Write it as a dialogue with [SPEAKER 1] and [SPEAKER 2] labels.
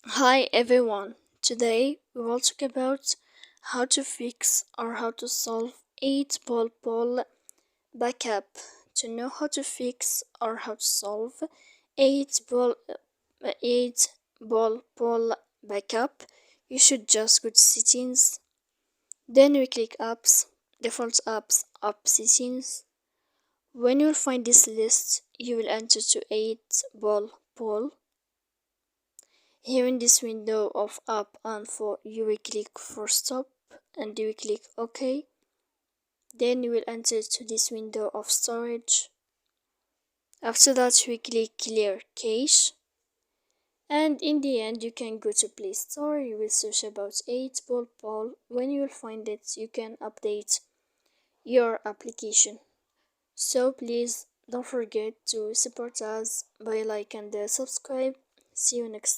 [SPEAKER 1] Hi everyone. Today we will talk about how to fix or how to solve 8-ball ball backup. To know how to fix or how to solve 8 ball backup, you should just go to settings. Then we click apps, default apps, app settings. When you'll find this list, you will enter to 8-ball poll. Here in this window of app info, you will click for stop and you will click OK. Then you will enter to this window of storage. After that, we click clear cache. And in the end, you can go to Play Store. You will search about 8-ball ball. When you will find it, you can update your application. So please don't forget to support us by like and subscribe. See you next time.